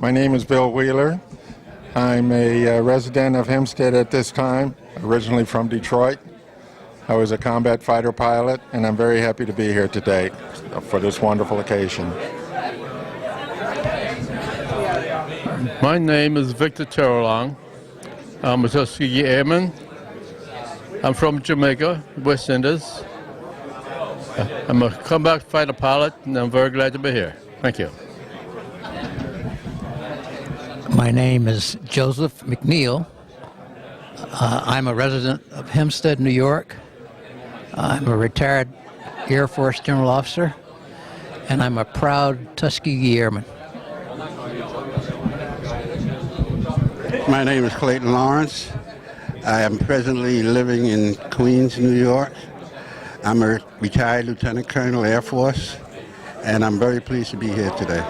My name is Bill Wheeler. I'm a resident of Hempstead at this time, originally from Detroit. I was a combat fighter pilot, and I'm very happy to be here today for this wonderful occasion. My name is Victor Terrelong. I'm a Tuskegee Airman. I'm from Jamaica, West Indies. I'm a combat fighter pilot, and I'm very glad to be here. Thank you. My name is Joseph McNeil. I'm a resident of Hempstead, New York. I'm a retired Air Force General Officer, and I'm a proud Tuskegee Airman. My name is Clayton Lawrence. I am presently living in Queens, New York. I'm a retired Lieutenant Colonel Air Force, and I'm very pleased to be here today.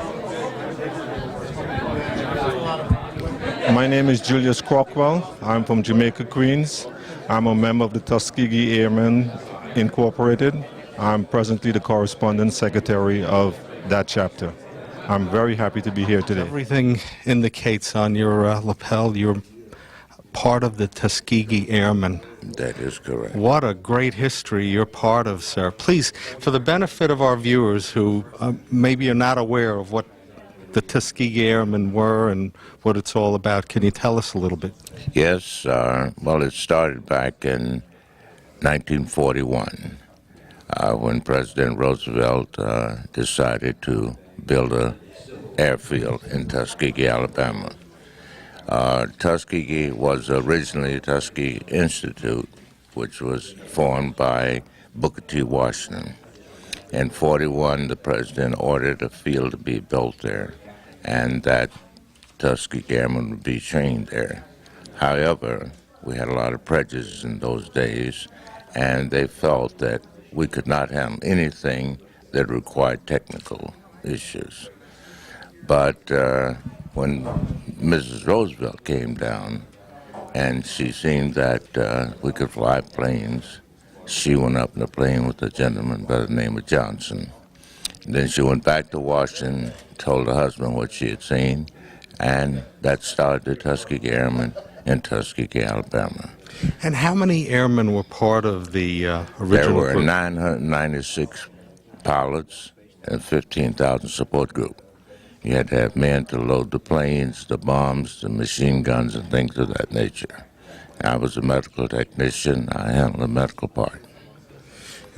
My name is Julius Crockwell. I'm from Jamaica, Queens. I'm a member of the Tuskegee Airmen Incorporated. I'm presently the correspondent secretary of that chapter. I'm very happy to be here today. Everything indicates on your lapel you're part of the Tuskegee Airmen. That is correct. What a great history you're part of, sir. Please, for the benefit of our viewers who maybe are not aware of what the Tuskegee Airmen were and what it's all about, can you tell us a little bit? Yes, well, it started back in 1941 when President Roosevelt decided to build an airfield in Tuskegee, Alabama. Tuskegee was originally Tuskegee Institute, which was formed by Booker T. Washington. In 41, the president ordered a field to be built there, and that Tuskegee Airmen would be trained there. However, we had a lot of prejudice in those days, and they felt that we could not handle anything that required technical issues. But when Mrs. Roosevelt came down and she seen that we could fly planes, she went up in a plane with a gentleman by the name of Johnson. And then she went back to Washington, told her husband what she had seen, and that started the Tuskegee Airmen in Tuskegee, Alabama. And how many airmen were part of the original There were group? 996 pilots and 15,000 support group. You had to have men to load the planes, the bombs, the machine guns, and things of that nature. I was a medical technician. I handled the medical part.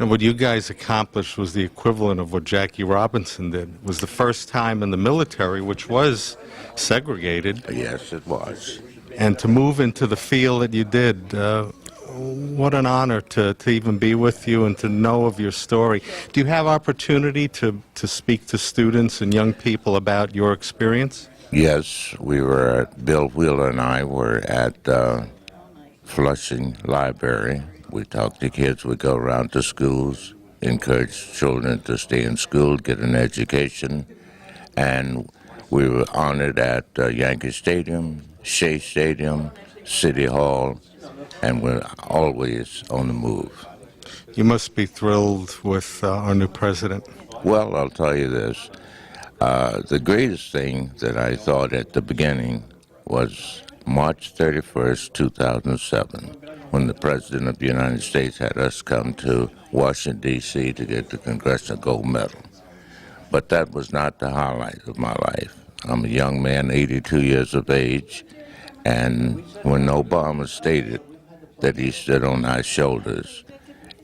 And what you guys accomplished was the equivalent of what Jackie Robinson did. It was the first time in the military, which was segregated. Yes, it was. And to move into the field that you did, what an honor to even be with you and to know of your story. Do you have opportunity to speak to students and young people about your experience? Yes, Bill Wheeler and I were at Flushing Library. We talked to kids, we go around to schools, encourage children to stay in school, get an education, and we were honored at Yankee Stadium, Shea Stadium, City Hall, and we're always on the move. You must be thrilled with our new president. Well, I'll tell you this. The greatest thing that I thought at the beginning was March 31st, 2007, when the President of the United States had us come to Washington, D.C. to get the Congressional Gold Medal. But that was not the highlight of my life. I'm a young man, 82 years of age, and when Obama stated that he stood on our shoulders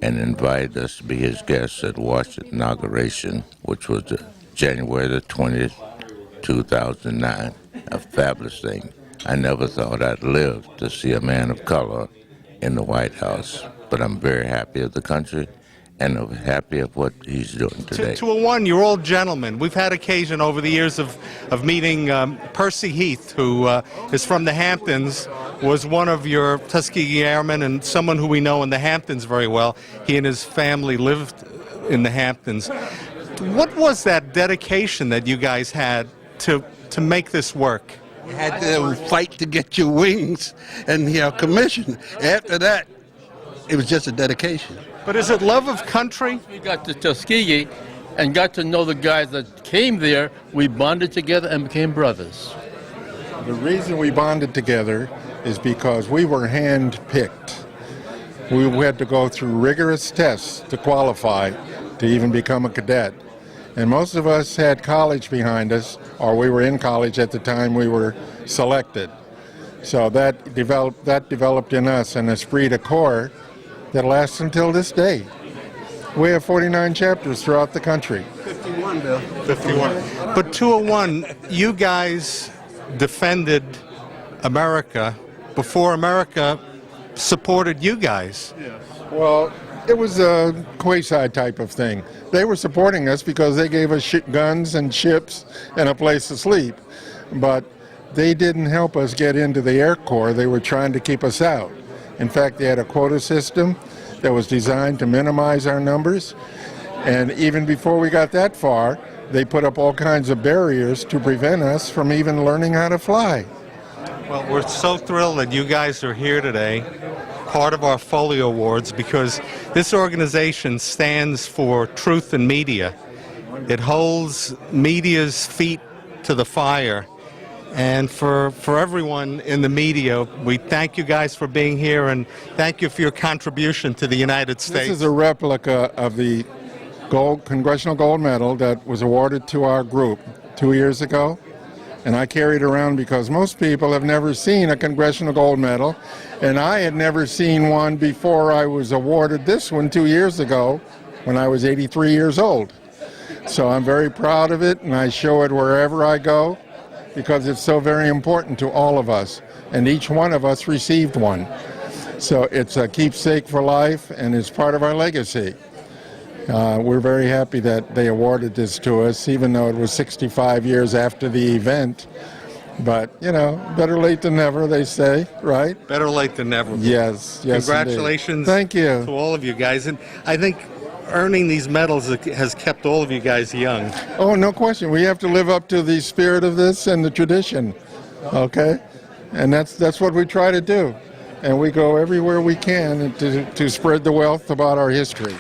and invited us to be his guests at Washington inauguration, which was January the 20th, 2009, a fabulous thing. I never thought I'd live to see a man of color in the White House, but I'm very happy of the country and I'm happy of what he's doing today. To a one, you're all gentlemen. We've had occasion over the years of meeting Percy Heath, who is from the Hamptons, was one of your Tuskegee Airmen and someone who we know in the Hamptons very well. He and his family lived in the Hamptons. What was that dedication that you guys had to make this work? You had to fight to get your wings and your commission. After that, it was just a dedication. But is it love of country? We got to Tuskegee and got to know the guys that came there. We bonded together and became brothers. The reason we bonded together is because we were hand-picked. We had to go through rigorous tests to qualify to even become a cadet. And most of us had college behind us, or we were in college at the time we were selected. So that developed in us an esprit de corps that lasts until this day. We have 49 chapters throughout the country. 51, Bill. 51. But 201, you guys defended America before America supported you guys. Well, it was a quasi type of thing. They were supporting us because they gave us guns and ships and a place to sleep. But they didn't help us get into the Air Corps. They were trying to keep us out. In fact, they had a quota system that was designed to minimize our numbers. And even before we got that far, they put up all kinds of barriers to prevent us from even learning how to fly. Well, we're so thrilled that you guys are here today, part of our Foley Awards, because this organization stands for truth in media. It holds media's feet to the fire. And for everyone in the media, we thank you guys for being here and thank you for your contribution to the United States. This is a replica of the Congressional Gold Medal that was awarded to our group 2 years ago. And I carry it around because most people have never seen a Congressional Gold Medal. And I had never seen one before I was awarded this one 2 years ago when I was 83 years old. So I'm very proud of it, and I show it wherever I go, because it's so very important to all of us, and each one of us received one. So it's a keepsake for life, and it's part of our legacy. We're very happy that they awarded this to us, even though it was 65 years after the event. But, you know, better late than never, they say, right? Better late than never. Yes, yes. Congratulations. Indeed. Thank you. To all of you guys. And I think earning these medals has kept all of you guys young. Oh, no question. We have to live up to the spirit of this and the tradition, okay? And that's what we try to do. And we go everywhere we can to spread the wealth about our history.